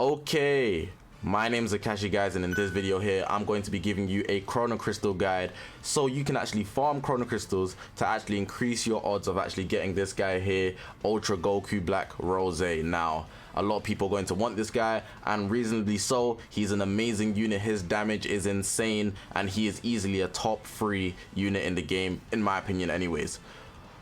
Okay, my name's Zakashi, guys, and in this video here I'm going to be giving you a chrono crystal guide so you can actually farm chrono crystals to actually increase your odds of actually getting this guy here, Ultra Goku Black Rosé. Now a lot of people are going to want this guy, and reasonably so. He's an amazing unit, his damage is insane, and he is easily a top 3 unit in the game, in my opinion anyways.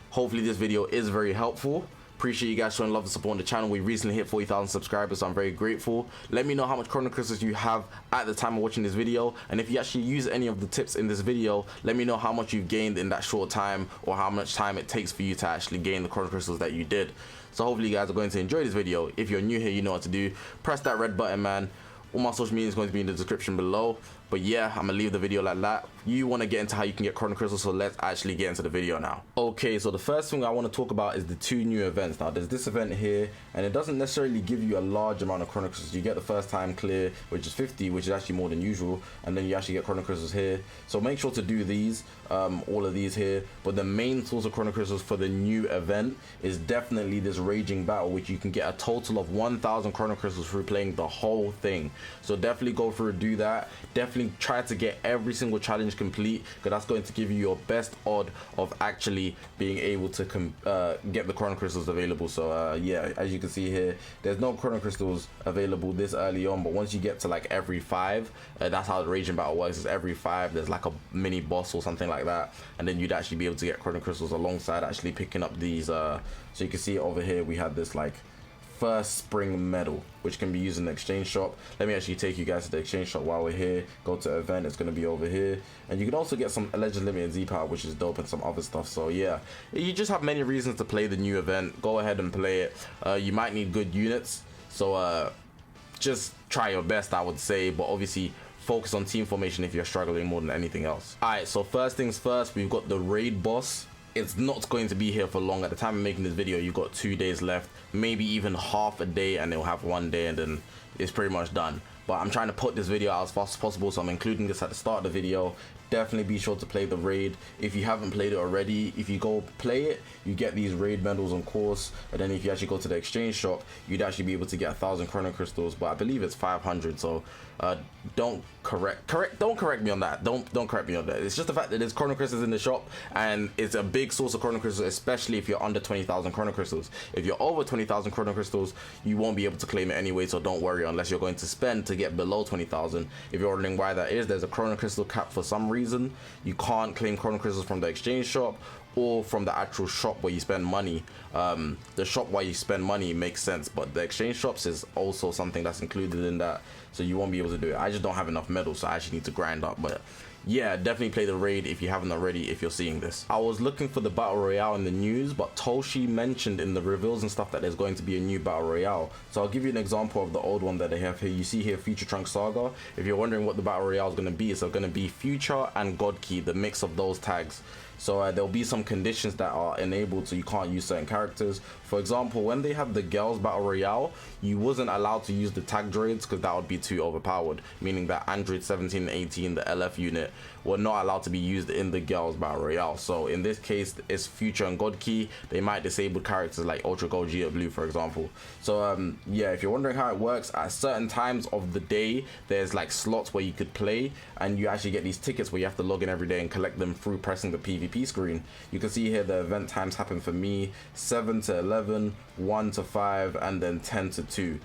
Hopefully this video is very helpful. Appreciate you guys showing love and support on the channel. We recently hit 40,000 subscribers, so I'm very grateful. Let me know how much chrono crystals you have at the time of watching this video, and if you actually use any of the tips in this video, let me know how much you've gained in that short time, or how much time it takes for you to actually gain the chrono crystals that you did. So hopefully you guys are going to enjoy this video. If you're new here, you know what to do. Press that red button, man. All my social media is going to be in the description below. But yeah, I'm gonna leave the video like that. You want to get into how you can get chrono crystals, so let's actually get into the video now. Okay, so the first thing I want to talk about is the 2 new events. Now there's this event here, and it doesn't necessarily give you a large amount of chrono crystals. You get the first time clear, which is 50, which is actually more than usual, and then you actually get chrono crystals here. So make sure to do these, all of these here. But the main source of chrono crystals for the new event is definitely this raging battle, which you can get a total of 1,000 chrono crystals through playing the whole thing. So definitely go through and do that. Definitely try to get every single challenge complete, because that's going to give you your best odd of actually being able to get the chrono crystals available. So yeah, as you can see here, there's no chrono crystals available this early on, but once you get to like every 5, that's how the raging battle works. Is every 5 there's like a mini boss or something like that, and then you'd actually be able to get chrono crystals alongside actually picking up these. So you can see over here we have this like first spring medal, which can be used in the exchange shop. Let me actually take you guys to the exchange shop while we're here. Go to event, it's going to be over here, and you can also get some alleged limited Z power, which is dope, and some other stuff. So yeah, you just have many reasons to play the new event. Go ahead and play it. You might need good units, so just try your best, I would say, but obviously focus on team formation if you're struggling more than anything else. Alright, so first things first, we've got the raid boss. It's not going to be here for long. At the time of making this video, you've got 2 days left, maybe even half a day, and they'll have 1 day, and then it's pretty much done. But I'm trying to put this video out as fast as possible, so I'm including this at the start of the video. Definitely be sure to play the raid. If you haven't played it already, if you go play it, you get these raid medals on course, and then if you actually go to the exchange shop, you'd actually be able to get 1,000 chrono crystals, but I believe it's 500. So don't correct me on that. Don't correct me on that. It's just the fact that there's chrono crystals in the shop, and it's a big source of chrono crystals, especially if you're under 20,000 chrono crystals. If you're over 20,000 chrono crystals, you won't be able to claim it anyway, so don't worry unless you're going to spend to get below 20,000. If you're wondering why that is, there's a chrono crystal cap for some reason. You can't claim chrono crystals from the exchange shop or from the actual shop where you spend money. The shop where you spend money makes sense, but the exchange shops is also something that's included in that, so you won't be able to do it. I just don't have enough medals, so I actually need to grind up. But yeah, definitely play the raid if you haven't already, if you're seeing this. I was looking for the battle royale in the news, but Toshi mentioned in the reveals and stuff that there's going to be a new battle royale. So I'll give you an example of the old one that they have here. You see here Future Trunk Saga. If you're wondering what the battle royale is going to be, it's going to be Future and God Key, the mix of those tags. So there'll be some conditions that are enabled, so you can't use certain characters. For example, when they have the girls battle royale, you wasn't allowed to use the tag droids because that would be too overpowered, meaning that Android 17 and 18, the LF unit, were not allowed to be used in the girls battle royale. So in this case, it's Future and God Key. They might disable characters like Ultra Gold G Blue, for example. So yeah, if you're wondering how it works, at certain times of the day, there's like slots where you could play, and you actually get these tickets where you have to log in every day and collect them through pressing the PvP screen. You can see here the event times happen for me: 7 to 11, 1 to 5, and then 10 to 2.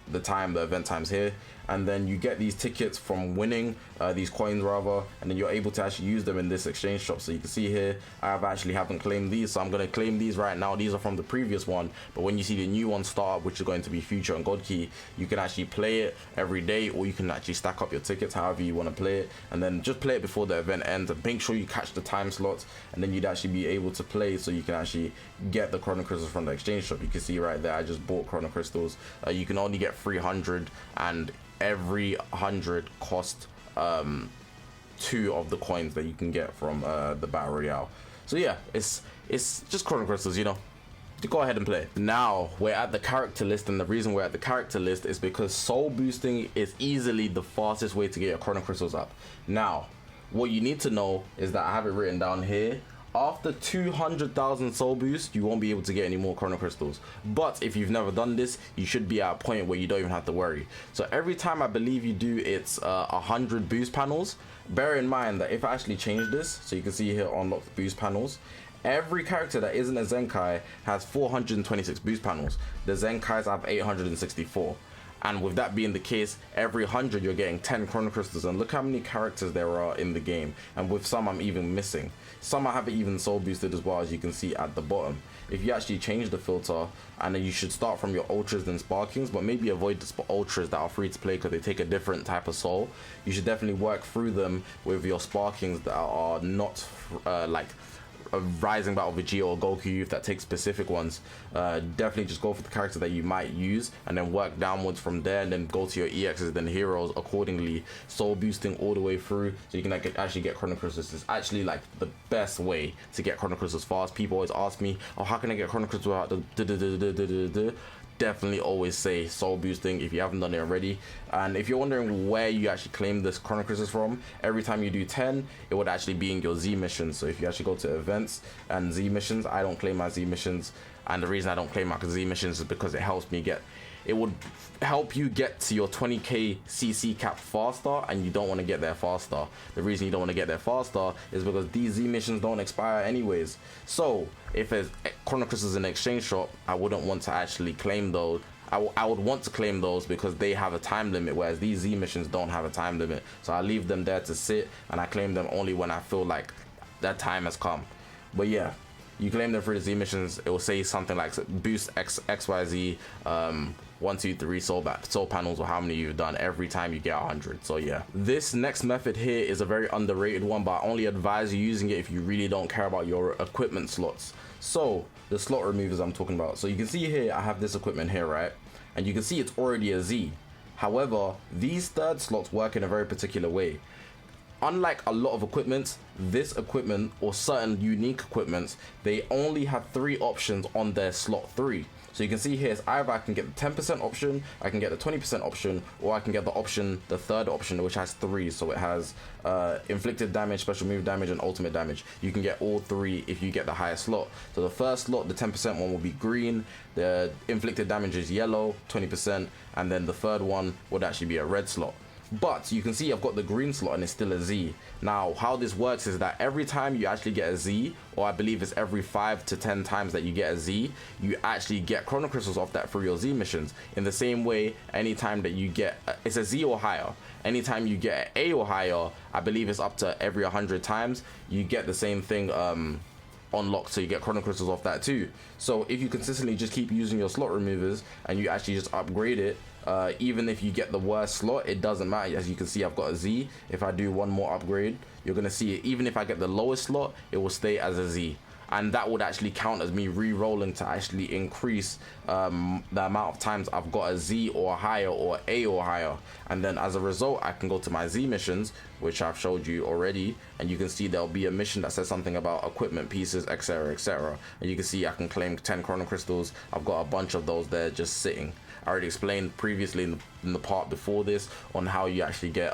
The event times here, and then you get these tickets from winning these coins rather, and then you're able to actually use them in this exchange shop. So you can see here I haven't claimed these, so I'm going to claim these right now. These are from the previous one, but when you see the new one start up, which is going to be Future and God Key, you can actually play it every day, or you can actually stack up your tickets however you want to play it, and then just play it before the event ends, and make sure you catch the time slots, and then you'd actually be able to play, so you can actually get the chrono crystals from the exchange shop. You can see right there I just bought chrono crystals. You can only get 300, and every 100 cost 2 of the coins that you can get from the battle royale. So yeah, it's just chrono crystals, you know. Go ahead and play. Now we're at the character list, and the reason we're at the character list is because soul boosting is easily the fastest way to get your chrono crystals up. Now what you need to know is that I have it written down here. After 200,000 soul boost, you won't be able to get any more chrono crystals. But if you've never done this, you should be at a point where you don't even have to worry. So every time I believe you do, it's 100 boost panels. Bear in mind that if I actually change this, so you can see here unlock the boost panels, every character that isn't a Zenkai has 426 boost panels. The Zenkais have 864. And with that being the case, every 100 you're getting 10 chrono crystals, and look how many characters there are in the game. And with some I'm even missing. Some I haven't even soul boosted as well, as you can see at the bottom. If you actually change the filter, and then you should start from your ultras and sparkings, but maybe avoid the ultras that are free to play because they take a different type of soul. You should definitely work through them with your sparkings that are not like a Rising Battle Vegeta or Goku if that takes specific ones. Definitely just go for the character that you might use and then work downwards from there, and then go to your EXs then heroes accordingly, soul boosting all the way through so you can actually get chrono crystals. It's actually like the best way to get chrono crystals fast. People always ask me, oh, how can I get chrono crystals without the definitely always say soul boosting if you haven't done it already. And if you're wondering where you actually claim this chrono crystals from, every time you do 10 it would actually be in your Z missions. So if you actually go to events and Z missions, I don't claim my Z missions, and the reason I don't claim my Z missions is because it helps me get, it would help you get to your 20k CC cap faster, and you don't want to get there faster. The reason you don't want to get there faster is because these Z missions don't expire anyways. So if there's chrono crystals in the exchange shop, I wouldn't want to actually claim those. I would want to claim those because they have a time limit, whereas these Z missions don't have a time limit. So I leave them there to sit, and I claim them only when I feel like that time has come. But yeah, you claim them through the Z missions, it will say something like boost XYZ 1 2 3 soul panels, or how many you've done every time you get 100. So yeah, this next method here is a very underrated one, but I only advise you using it if you really don't care about your equipment slots. So the slot removers I'm talking about, so you can see here I have this equipment here, right, and you can see it's already a Z. However, these third slots work in a very particular way. Unlike a lot of equipment, this equipment or certain unique equipments, they only have 3 options on their slot 3. So you can see here, it's either I can get the 10% option, I can get the 20% option, or I can get the option, the third option, which has 3. So it has inflicted damage, special move damage, and ultimate damage. You can get all 3 if you get the highest slot. So the first slot, the 10% one, will be green, the inflicted damage is yellow, 20%, and then the third one would actually be a red slot. But you can see I've got the green slot and it's still a Z. Now how this works is that every time you actually get a Z, or I believe it's every 5 to 10 times that you get a Z, you actually get chrono crystals off that through your Z missions. In the same way, anytime that you get it's a Z or higher, anytime you get an A or higher, I believe it's up to every 100 times, you get the same thing unlocked, so you get chrono crystals off that too. So if you consistently just keep using your slot removers and you actually just upgrade it, even if you get the worst slot, it doesn't matter. As you can see, I've got a Z. If I do one more upgrade, you're gonna see it, even if I get the lowest slot, it will stay as a Z, and that would actually count as me re-rolling to actually increase the amount of times I've got a Z or higher or A or higher. And then as a result, I can go to my Z missions, which I've showed you already, and you can see there'll be a mission that says something about equipment pieces, etc, etc, and you can see I can claim 10 chrono crystals. I've got a bunch of those there just sitting. I already explained previously in the part before this on how you actually get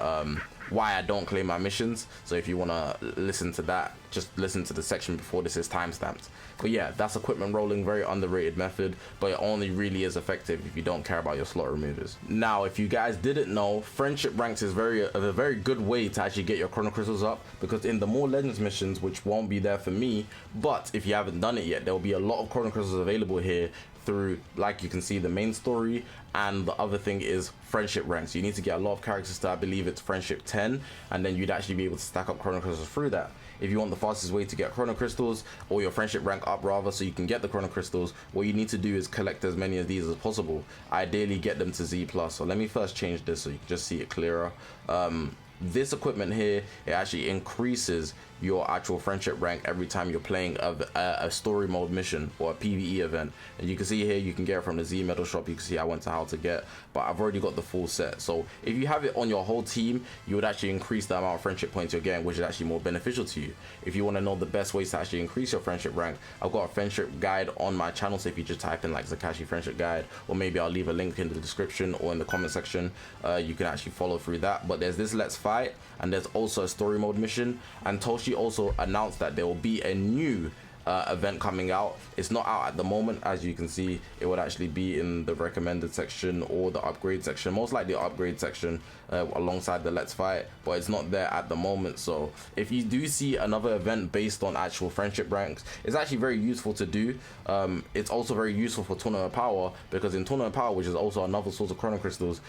why I don't claim my missions. So if you want to listen to that, just listen to the section before this is timestamped. But yeah, that's equipment rolling, very underrated method, but it only really is effective if you don't care about your slot removers. Now, if you guys didn't know, friendship ranks is a very good way to actually get your chrono crystals up, because in the more legends missions, which won't be there for me, but if you haven't done it yet, there will be a lot of chrono crystals available here through, like you can see, the main story. And the other thing is friendship ranks. You need to get a lot of characters to, I believe it's friendship 10, and then you'd actually be able to stack up chrono crystals through that. If you want the fastest way to get chrono crystals, or your friendship rank up rather, so you can get the chrono crystals, what you need to do is collect as many of these as possible. Ideally get them to Z+. So let me first change this so you can just see it clearer. This equipment here, it actually increases your actual friendship rank every time you're playing a story mode mission or a PvE event. And you can see here, you can get it from the Z medal shop. You can see I went to how to get, but I've already got the full set. So if you have it on your whole team, you would actually increase the amount of friendship points you're getting, which is actually more beneficial to you. If you want to know the best ways to actually increase your friendship rank, I've got a friendship guide on my channel. So if you just type in like Zakashi friendship guide, or maybe I'll leave a link in the description or in the comment section, you can actually follow through that. But there's this Let's Fight fight, and there's also a story mode mission. And Toshi also announced that there will be a new event coming out. It's not out at the moment. As you can see, it would actually be in the recommended section or the upgrade section, most likely the upgrade section, alongside the let's fight, but it's not there at the moment. So if you do see another event based on actual friendship ranks, it's actually very useful to do. It's also very useful for Tournament Power, because in Tournament Power, which is also another source of chrono crystals,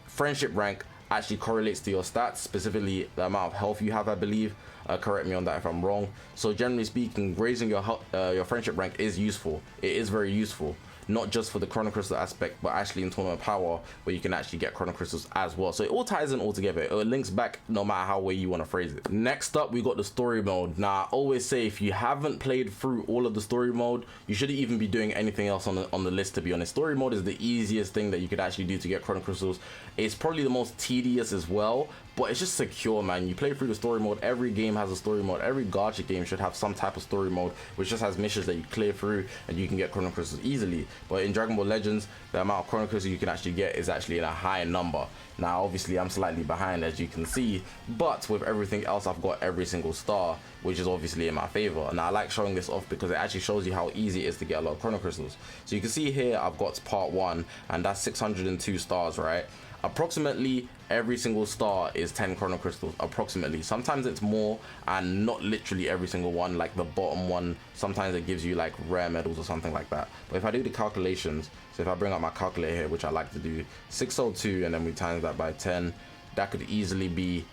friendship rank actually correlates to your stats, specifically the amount of health you have, I believe. Correct me on that if I'm wrong. So generally speaking, raising your friendship rank is useful. It is very useful, not just for the chrono crystal aspect, but actually in Tournament Power, where you can actually get chrono crystals as well. So it all ties in all together. It links back no matter how way you want to phrase it. Next up, we got the story mode. Now, I always say, if you haven't played through all of the story mode, you shouldn't even be doing anything else on the list, to be honest. Story mode is the easiest thing that you could actually do to get chrono crystals. It's probably the most tedious as well, but it's just secure, man. You play through the story mode. Every game has a story mode. Every gacha game should have some type of story mode, which just has missions that you clear through and you can get chrono crystals easily. But in Dragon Ball Legends, the amount of chrono crystals you can actually get is actually in a high number. Now, obviously, I'm slightly behind, as you can see, but with everything else, I've got every single star, which is obviously in my favor. And I like showing this off because it actually shows you how easy it is to get a lot of chrono crystals. So you can see here, I've got part 1, and that's 602 stars, right? Approximately every single star is 10 chrono crystals, approximately. Sometimes it's more, and not literally every single one. Like the bottom one, sometimes it gives you like rare medals or something like that. But if I do the calculations, so if I bring up my calculator here, which I like to do, 602, and then we times that by 10, that could easily be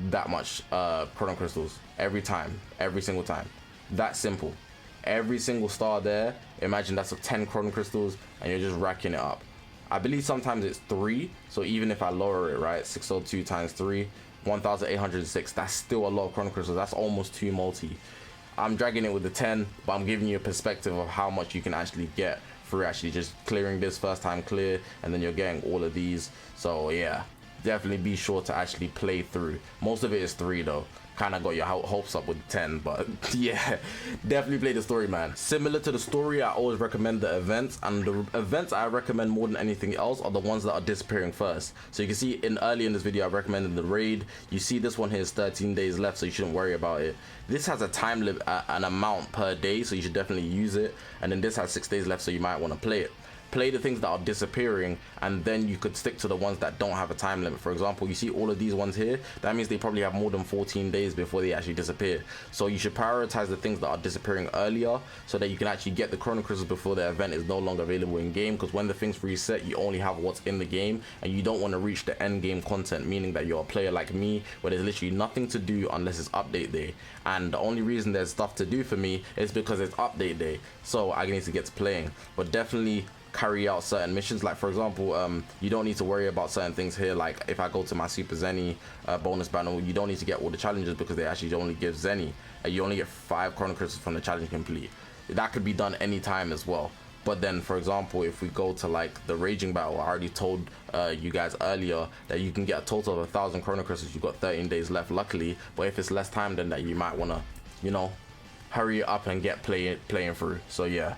that much chrono crystals every time, every single time. That's simple. Every single star there, imagine that's 10 chrono crystals, and you're just racking it up. I believe sometimes it's 3, so even if I lower it, right, 602 times 3, 1806, that's still a lot of chrono crystals. That's almost 2 multi. I'm dragging it with the 10, but I'm giving you a perspective of how much you can actually get through actually just clearing this first time clear, and then you're getting all of these. So yeah, definitely be sure to actually play through. Most of it is 3 though. Kind of got your hopes up with 10, but yeah, definitely play the story, man. Similar to the story, I always recommend the events, and the events I recommend more than anything else are the ones that are disappearing first. So you can see early in this video I recommended the raid. You see this one here is 13 days left, so you shouldn't worry about it. This has a time limit, an amount per day, so you should definitely use it. And then this has 6 days left, so you might want to play it. Play the things that are disappearing, and then you could stick to the ones that don't have a time limit. For example, you see all of these ones here, that means they probably have more than 14 days before they actually disappear. So you should prioritize the things that are disappearing earlier, so that you can actually get the chrono crystals before the event is no longer available in game. Because when the things reset, you only have what's in the game, and you don't want to reach the end game content, meaning that you're a player like me where there's literally nothing to do unless it's update day. And the only reason there's stuff to do for me is because it's update day, so I need to get to playing. But definitely carry out certain missions. Like for example, you don't need to worry about certain things here. Like if I go to my Super Zenny bonus battle, you don't need to get all the challenges because they actually only give Zenny. You only get 5 chrono crystals from the challenge complete. That could be done anytime as well. But then, for example, if we go to like the raging battle, I already told you guys earlier that you can get a total of 1,000 chrono crystals. You've got 13 days left, luckily. But if it's less time than that, you might want to, you know, hurry it up and get playing through. So yeah,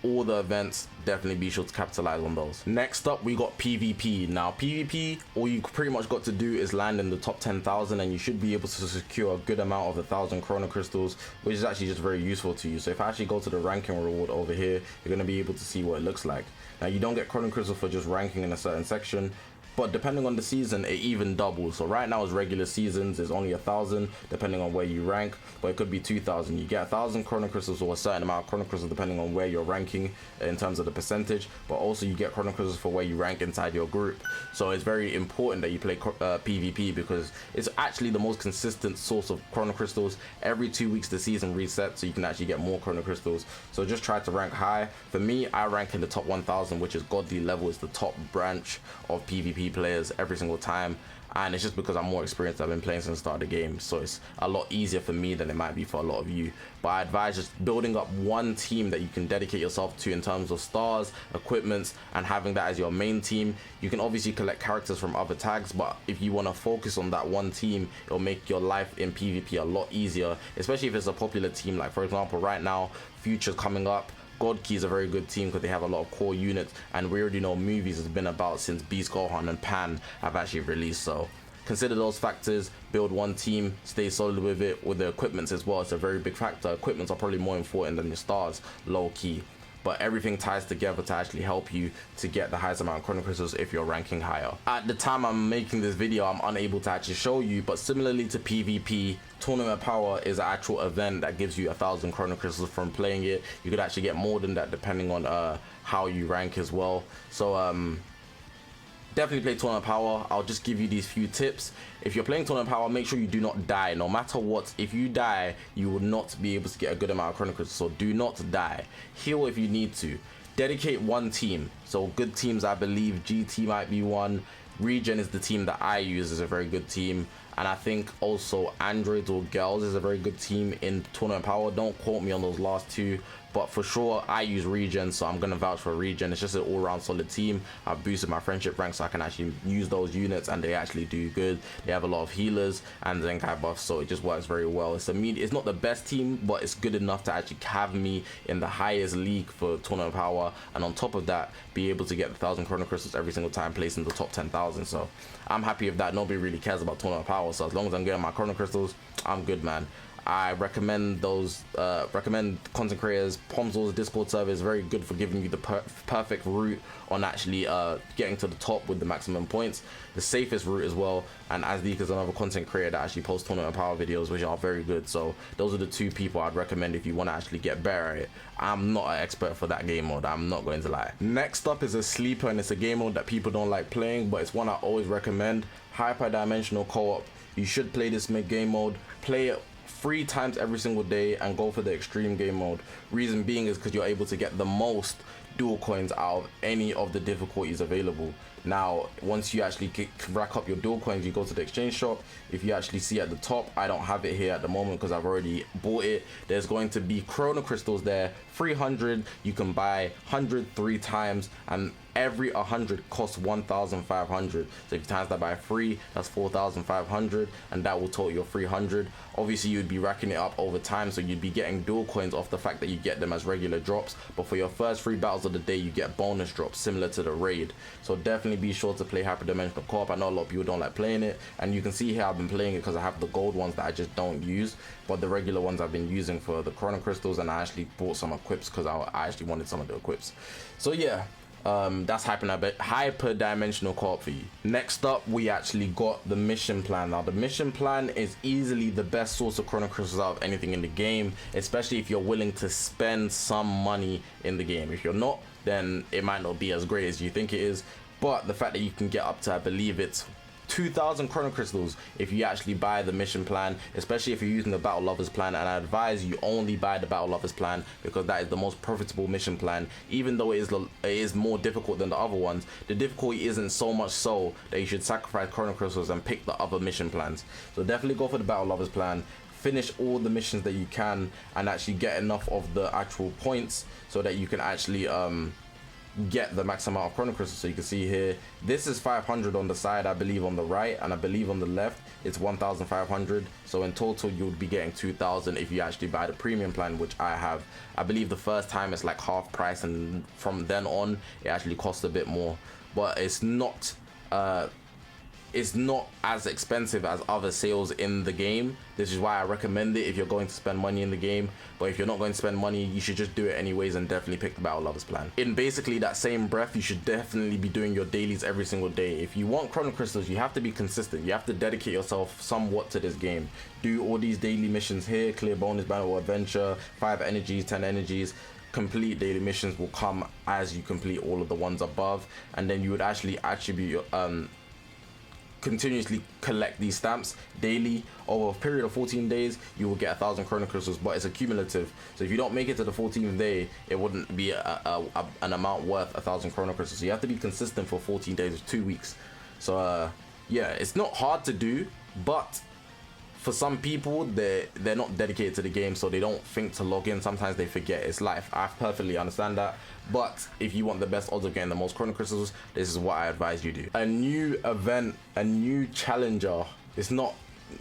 all the events, definitely be sure to capitalize on those. Next up, we got PvP. Now PvP, all you pretty much got to do is land in the top 10,000, and you should be able to secure a good amount of 1,000 chrono crystals, which is actually just very useful to you. So if I actually go to the ranking reward over here, you're going to be able to see what it looks like. Now you don't get chrono crystals for just ranking in a certain section, but depending on the season, it even doubles. So right now, as regular seasons, is only 1,000 depending on where you rank, but it could be 2,000. You get 1,000 chrono crystals, or a certain amount of chrono crystals depending on where you're ranking in terms of the percentage, but also you get chrono crystals for where you rank inside your group. So it's very important that you play PvP, because it's actually the most consistent source of chrono crystals. Every 2 weeks the season resets, so you can actually get more chrono crystals. So just try to rank high. For me, I rank in the top 1,000, which is godly level. Is the top branch of PvP players every single time, and it's just because I'm more experienced. I've been playing since the start of the game, so it's a lot easier for me than it might be for a lot of you. But I advise just building up one team that you can dedicate yourself to in terms of stars, equipments, and having that as your main team. You can obviously collect characters from other tags, but if you want to focus on that one team, it'll make your life in PvP a lot easier, especially if it's a popular team. Like for example, right now, Future's coming up. God Key is a very good team because they have a lot of core units, and we already know movies has been about since Beast Gohan and Pan have actually released. So consider those factors, build one team, stay solid with it. With the equipments as well, it's a very big factor. Equipments are probably more important than your stars, low key, but everything ties together to actually help you to get the highest amount of chrono crystals if you're ranking higher. At the time I'm making this video, I'm unable to actually show you, but similarly to PvP, Tournament Power is an actual event that gives you 1,000 chrono crystals from playing it. You could actually get more than that depending on how you rank as well. So definitely play Tournament Power. I'll just give you these few tips. If you're playing Tournament Power, make sure you do not die. No matter what, if you die, you will not be able to get a good amount of chrono crystals, so do not die. Heal if you need to. Dedicate one team. So good teams, I believe GT might be one. Regen is the team that I use, is a very good team. And I think also Androids or Girls is a very good team in Tournament Power. Don't quote me on those last two, but for sure I use Regen, so I'm gonna vouch for Regen. It's just an all-round solid team. I've boosted my friendship rank so I can actually use those units, and they actually do good. They have a lot of healers and Zenkai buffs, so it just works very well. It's not the best team, but it's good enough to actually have me in the highest league for Tournament Power, and on top of that, be able to get 1,000 chrono crystals every single time, placed in the top 10,000. So I'm happy with that. Nobody really cares about Tournament Power, so as long as I'm getting my chrono crystals, I'm good, man. I recommend those, recommend content creators. Pomzor's Discord server is very good for giving you the perfect route on actually getting to the top with the maximum points, the safest route as well. And Azdeek is another content creator that actually posts Tournament Power videos, which are very good. So those are the two people I'd recommend if you want to actually get better at it. I'm not an expert for that game mode, I'm not going to lie. Next up is a sleeper, and it's a game mode that people don't like playing, but it's one I always recommend. Hyperdimensional co-op. You should play this mid-game mode. Play it 3 times every single day and go for the extreme game mode. Reason being is because you're able to get the most dual coins out of any of the difficulties available. Now once you actually rack up your dual coins, you go to the exchange shop. If you actually see at the top, I don't have it here at the moment because I've already bought it, there's going to be chrono crystals there, 300. You can buy 100 3 times, and every 100 costs 1,500. So if you times that by 3, that's 4,500, and that will total your 300. Obviously you'd be racking it up over time, so you'd be getting dual coins off the fact that you get them as regular drops, but for your first 3 battles of the day you get bonus drops similar to the raid. So definitely be sure to play Hyperdimensional Co-op. I know a lot of people don't like playing it, and you can see here I've been playing it because I have the gold ones that I just don't use, but the regular ones I've been using for the chrono crystals, and I actually bought some equips because I actually wanted some of the equips. So yeah, that's hyperdimensional co-op for you. Next up, we actually got the mission plan. Now the mission plan is easily the best source of chrono crystals out of anything in the game, especially if you're willing to spend some money in the game. If you're not, then it might not be as great as you think it is, but the fact that you can get up to, I believe it's 2,000 chrono crystals if you actually buy the mission plan, especially if you're using the Battle Lovers plan, and I advise you only buy the Battle Lovers plan because that is the most profitable mission plan. Even though it is more difficult than the other ones, the difficulty isn't so much so that you should sacrifice chrono crystals and pick the other mission plans. So definitely go for the Battle Lovers plan, finish all the missions that you can, and actually get enough of the actual points so that you can actually get the max amount of chrono crystals. So you can see here, this is 500 on the side, I believe on the right, and I believe on the left it's 1,500. So in total you would be getting 2,000 if you actually buy the premium plan, which I have. I believe the first time it's like half price, and from then on it actually costs a bit more, but it's not as expensive as other sales in the game. This is why I recommend it if you're going to spend money in the game. But if you're not going to spend money, you should just do it anyways and definitely pick the Battle Lovers plan. In basically that same breath, you should definitely be doing your dailies every single day. If you want chrono crystals, you have to be consistent. You have to dedicate yourself somewhat to this game. Do all these daily missions here, clear bonus battle adventure, 5 energies, 10 energies. Complete daily missions will come as you complete all of the ones above, and then you would actually attribute continuously collect these stamps daily. Over a period of 14 days you will get 1,000 chrono crystals, but it's accumulative, so if you don't make it to the 14th day, it wouldn't be an amount worth 1,000 chrono crystals. So you have to be consistent for 14 days, 2 weeks. So yeah, it's not hard to do, but for some people, they're not dedicated to the game, so they don't think to log in. Sometimes they forget. It's life. I perfectly understand that. But if you want the best odds of getting the most chrono crystals, this is what I advise you do. A new event, a new challenger. It's not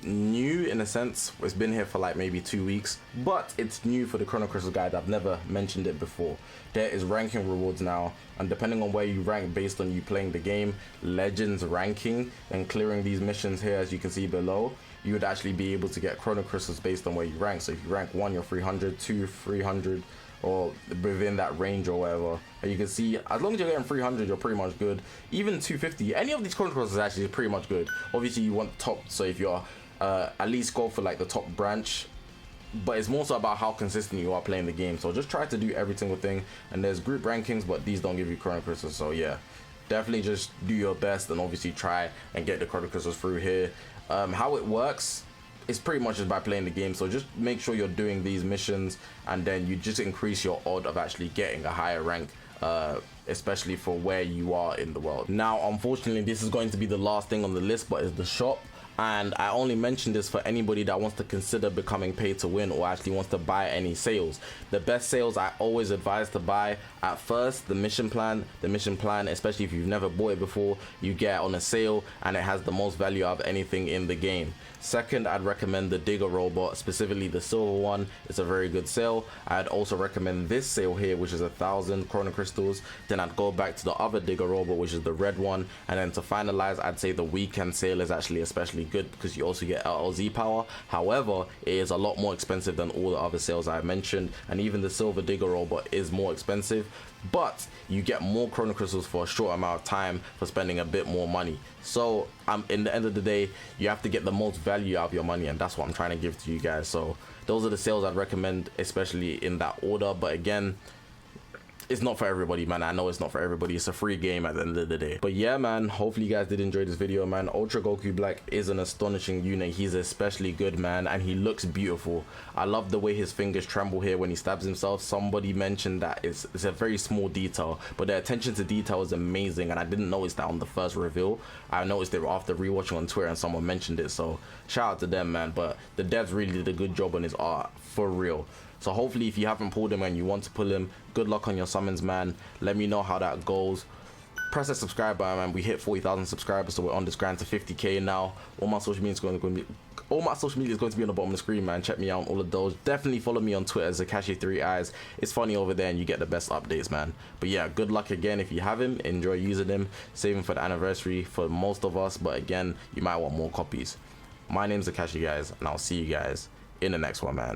new in a sense. It's been here for like maybe 2 weeks, but it's new for the Chrono Crystal guide. I've never mentioned it before. There is ranking rewards now, and depending on where you rank based on you playing the game, Legends ranking and clearing these missions here, as you can see below, you would actually be able to get Chrono Crystals based on where you rank. So if you rank 1, you're 300, 2, 300, or within that range or whatever. And you can see, as long as you're getting 300, you're pretty much good. Even 250, any of these Chrono Crystals is actually pretty much good. Obviously you want top, so if you're at least go for like the top branch, but it's more so about how consistent you are playing the game. So just try to do every single thing. And there's group rankings, but these don't give you Chrono Crystals. So yeah, definitely just do your best and obviously try and get the Chrono Crystals through here. How it works is pretty much just by playing the game. So just make sure you're doing these missions, and then you just increase your odd of actually getting a higher rank, especially for where you are in the world. Now unfortunately this is going to be the last thing on the list, but it's the shop. And I only mention this for anybody that wants to consider becoming pay to win or actually wants to buy any sales. The best sales I always advise to buy at first, the mission plan, especially if you've never bought it before, you get on a sale and it has the most value of anything in the game. Second, I'd recommend the digger robot, specifically the silver one. It's a very good sale. I'd also recommend this sale here, which is 1,000 Chrono Crystals. Then I'd go back to the other digger robot, which is the red one. And then to finalize, I'd say the weekend sale is actually especially good because you also get LLZ power. However, it is a lot more expensive than all the other sales I mentioned, and even the silver digger robot is more expensive, but you get more Chrono Crystals for a short amount of time for spending a bit more money. So in the end of the day, you have to get the most value out of your money, and that's what I'm trying to give to you guys. So those are the sales I'd recommend, especially in that order. But again, it's not for everybody, man. I know it's not for everybody. It's a free game at the end of the day. But yeah, man, hopefully you guys did enjoy this video, man. Ultra Goku Black is an astonishing unit. He's especially good, man, and he looks beautiful. I love the way his fingers tremble here when he stabs himself. Somebody mentioned that it's a very small detail, but the attention to detail is amazing, and I didn't notice that on the first reveal. I noticed it after rewatching on Twitter and someone mentioned it, so shout out to them, man. But the devs really did a good job on his art, for real. So hopefully if you haven't pulled him and you want to pull him, good luck on your summons, man. Let me know how that goes. Press that subscribe button, man. We hit 40,000 subscribers, so we're on this grind to 50k now. All my social media is going to be on the bottom of the screen, man. Check me out on all of those. Definitely follow me on Twitter, Zakashi3eyes. It's funny over there and you get the best updates, man. But yeah, good luck again. If you have him, enjoy using him. Save him for the anniversary for most of us, but again, you might want more copies. My name's Zakashi, guys, and I'll see you guys in the next one, man.